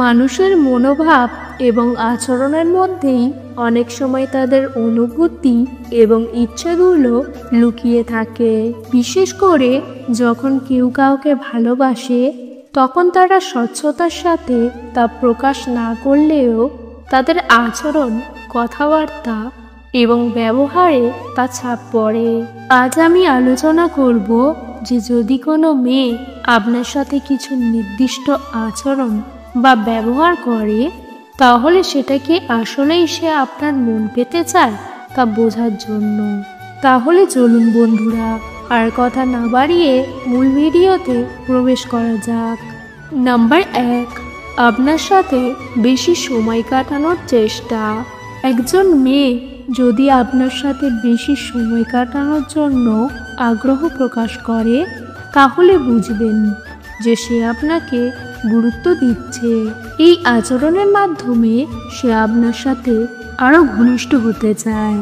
মানুষের মনোভাব এবং আচরণের মধ্যেই অনেক সময় তাদের অনুভূতি এবং ইচ্ছেগুলো লুকিয়ে থাকে। বিশেষ করে যখন কেউ কাউকে ভালোবাসে, তখন তারা স্বচ্ছতার সাথে তা প্রকাশ না করলেও তাদের আচরণ, কথাবার্তা এবং ব্যবহারে তা ছাপ পড়ে। আজ আমি আলোচনা করব যে যদি কোনো মেয়ে আপনার সাথে কিছু নির্দিষ্ট আচরণ বা ব্যবহার করে, তাহলে সেটা কি আসলেই সে আপনার মন পেতে চায় তা বোঝার জন্য। তাহলে চলুন বন্ধুরা, আর কথা না বাড়িয়ে মূল ভিডিওতে প্রবেশ করা যাক। নাম্বার 1, আপনার সাথে বেশি সময় কাটানোর চেষ্টা। একজন মেয়ে যদি আপনার সাথে বেশি সময় কাটানোর জন্য আগ্রহ প্রকাশ করে, তাহলে বুঝবেন যে সে আপনাকে গুরুত্ব দিচ্ছে। এই আচরণের মাধ্যমে সে আপনার সাথে আরও ঘনিষ্ঠ হতে চায়।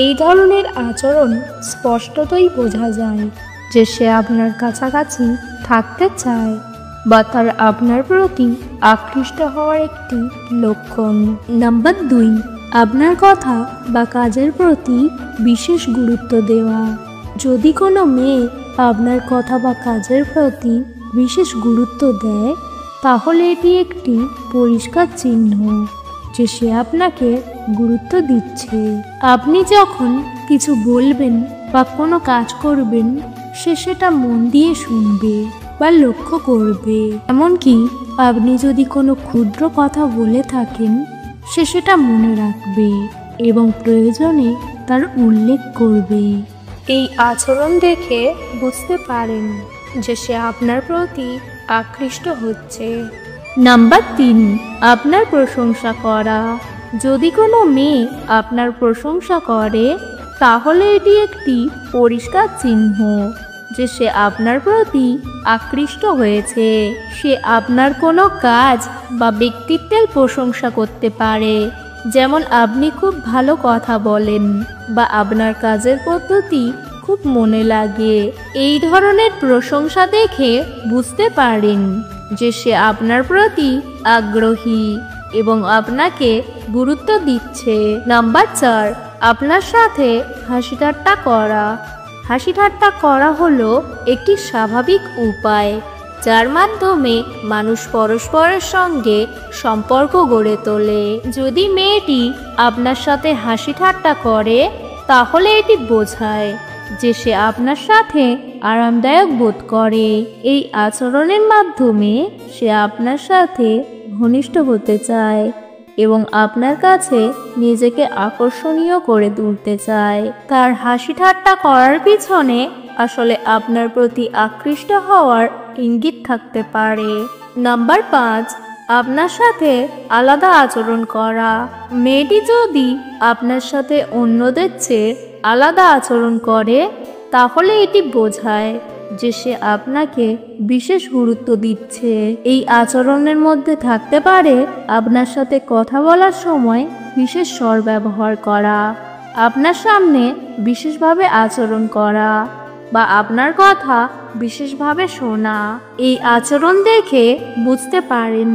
এই ধরনের আচরণ স্পষ্টতই বোঝা যায় যে সে আপনার কাছাকাছি থাকতে চায় বা তার আপনার প্রতি আকৃষ্ট হওয়ার একটি লক্ষণ। নাম্বার 2, আপনার কথা বা কাজের প্রতি বিশেষ গুরুত্ব দেওয়া। যদি কোনো মেয়ে আপনার কথা বা কাজের প্রতি বিশেষ গুরুত্ব দেয়, তাহলে এটি একটি পরিষ্কার চিহ্ন যে সে আপনাকে গুরুত্ব দিচ্ছে। আপনি যখন কিছু বলবেন বা কোনো কাজ করবেন, সে সেটা মন দিয়ে শুনবে বা লক্ষ্য করবে। এমনকি আপনি যদি কোনো ক্ষুদ্র কথা বলে থাকেন, সে সেটা মনে রাখবে এবং প্রয়োজনে তার উল্লেখ করবে। এই আচরণ দেখে বুঝতে পারেন যে সে আপনার প্রতি আকৃষ্ট হচ্ছে। নাম্বার 3, আপনার প্রশংসা করা। যদি কোনো মেয়ে আপনার প্রশংসা করে, তাহলে এটি একটি পরিষ্কার চিহ্ন যে সে আপনার প্রতি আকৃষ্ট হয়েছে। সে আপনার কোনো কাজ বা ব্যক্তিত্বের প্রশংসা করতে পারে, যেমন আপনি খুব ভালো কথা বলেন বা আপনার কাজের পদ্ধতি খুব মনে লাগে। এই ধরনের প্রশংসা দেখে বুঝতে পারেন যে সে আপনার প্রতি আগ্রহী এবং আপনাকে গুরুত্ব দিচ্ছে। নাম্বার 4, আপনার সাথে হাসি ঠাট্টা করা। হাসি ঠাট্টা করা হলো একটি স্বাভাবিক উপায় যার মাধ্যমে মানুষ পরস্পরের সঙ্গে সম্পর্ক গড়ে তোলে। যদি মেয়েটি আপনার সাথে হাসি ঠাট্টা করে, তাহলে এটি বোঝায় যে সে আপনার সাথে আরামদায়ক বোধ করে। এই আচরণের মাধ্যমে সে আপনার সাথে ঘনিষ্ঠ হতে চায় এবং আপনার কাছে নিজেকে আকর্ষণীয় করে তুলতে চায়। তার হাসি ঠাট্টা করার পিছনে আসলে আপনার প্রতি আকৃষ্ট হওয়ার ইঙ্গিত থাকতে পারে। নাম্বার 5, আপনার সাথে আলাদা আচরণ করা। মেয়েটি যদি আপনার সাথে অন্যদের চেয়ে আলাদা আচরণ করে, তাহলে এটি বোঝায় যে সে আপনাকে বিশেষ গুরুত্ব দিচ্ছে। এই আচরণের মধ্যে থাকতে পারে আপনার সাথে কথা বলার সময় বিশেষ স্বর ব্যবহার করা, আপনার সামনে বিশেষভাবে আচরণ করা বা আপনার কথা বিশেষভাবে শোনা। এই আচরণ দেখে বুঝতে পারেন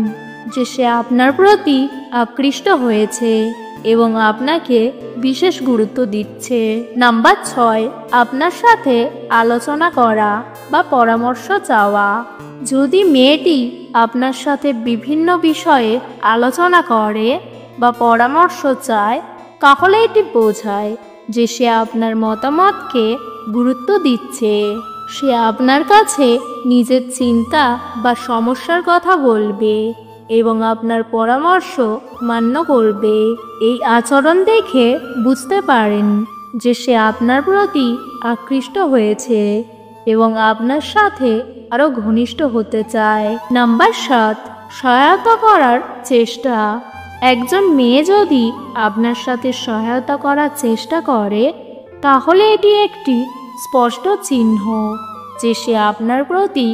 যে সে আপনার প্রতি আকৃষ্ট হয়েছে এবং আপনাকে বিশেষ গুরুত্ব দিচ্ছে। নাম্বার 6, আপনার সাথে আলোচনা করা বা পরামর্শ চাওয়া। যদি মেয়েটি আপনার সাথে বিভিন্ন বিষয়ে আলোচনা করে বা পরামর্শ চায়, তাহলে এটি বোঝায় যে সে আপনার মতামতকে গুরুত্ব দিচ্ছে। সে আপনার কাছে নিজের চিন্তা বা সমস্যার কথা বলবে এবং আপনার পরামর্শ মান্য করবে। এই আচরণ দেখে বুঝতে পারেন যে সে আপনার প্রতি আকৃষ্ট হয়েছে এবং আপনার সাথে আরও ঘনিষ্ঠ হতে চায়। নাম্বার 7, সহায়তা করার চেষ্টা। একজন মেয়ে যদি আপনার সাথে সহায়তা করার চেষ্টা করে, তাহলে এটি একটি স্পষ্ট চিহ্ন যে সে আপনার প্রতি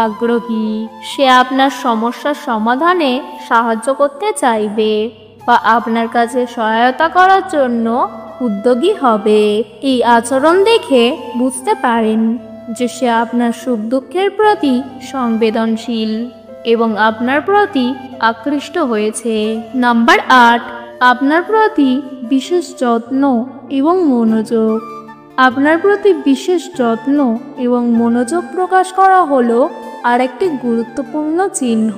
আগ্রহী। সে আপনার সমস্যার সমাধানে সাহায্য করতে চাইবে বা আপনার কাছে সহায়তা করার জন্য উদ্যোগী হবে। এই আচরণ দেখে বুঝতে পারেন যে সে আপনার সুখ দুঃখের প্রতি সংবেদনশীল এবং আপনার প্রতি আকৃষ্ট হয়েছে। নাম্বার 8, আপনার প্রতি বিশেষ যত্ন এবং মনোযোগ। আপনার প্রতি বিশেষ যত্ন এবং মনোযোগ প্রকাশ করা হলো আরেকটি গুরুত্বপূর্ণ চিহ্ন।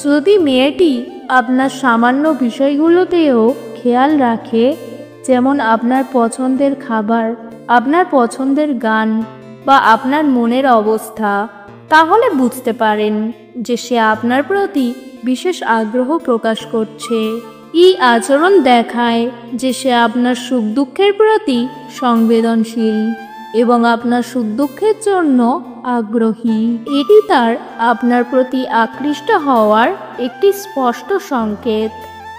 যদি মেয়েটি আপনার সামান্য বিষয়গুলোতেও খেয়াল রাখে, যেমন আপনার পছন্দের খাবার, আপনার পছন্দের গান বা আপনার মনের অবস্থা, তাহলে বুঝতে পারেন যে সে আপনার প্রতি বিশেষ আগ্রহ প্রকাশ করছে। এই আচরণ দেখায় যে সে আপনার সুখ দুঃখের প্রতি সংবেদনশীল এবং আপনার সুখ দুঃখের জন্য আগ্রহী। এটি তার আপনার প্রতি আকৃষ্ট হওয়ার একটি স্পষ্ট সংকেত।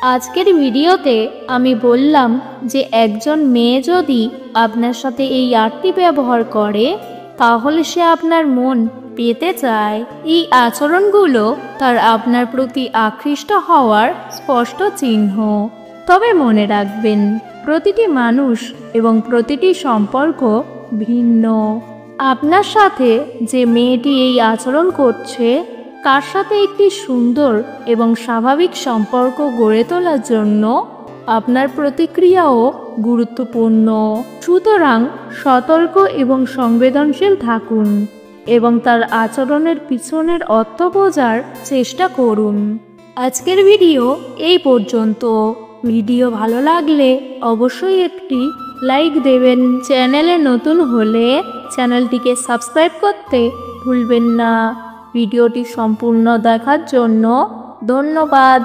আজকের ভিডিওতে আমি বললাম যে একজন মেয়ে যদি আপনার সাথে এই আটটি ব্যবহার করে, তাহলে সে আপনার মন পেতে চায়। এই আচরণগুলো তার আপনার প্রতি আকৃষ্ট হওয়ার স্পষ্ট চিহ্ন। তবে মনে রাখবেন, প্রতিটি মানুষ এবং প্রতিটি সম্পর্ক ভিন্ন। আপনার সাথে যে মেয়েটি এই আচরণ করছে, তার সাথে একটি সুন্দর এবং স্বাভাবিক সম্পর্ক গড়ে তোলার জন্য আপনার প্রতিক্রিয়াও গুরুত্বপূর্ণ। সুতরাং সতর্ক এবং সংবেদনশীল থাকুন এবং তার আচরণের পিছনের অর্থ বোঝার চেষ্টা করুন। আজকের ভিডিও এই পর্যন্ত। ভিডিও ভালো লাগলে অবশ্যই একটি লাইক দেবেন। চ্যানেলে নতুন হলে চ্যানেলটিকে সাবস্ক্রাইব করতে ভুলবেন না। ভিডিওটি সম্পূর্ণ দেখার জন্য ধন্যবাদ।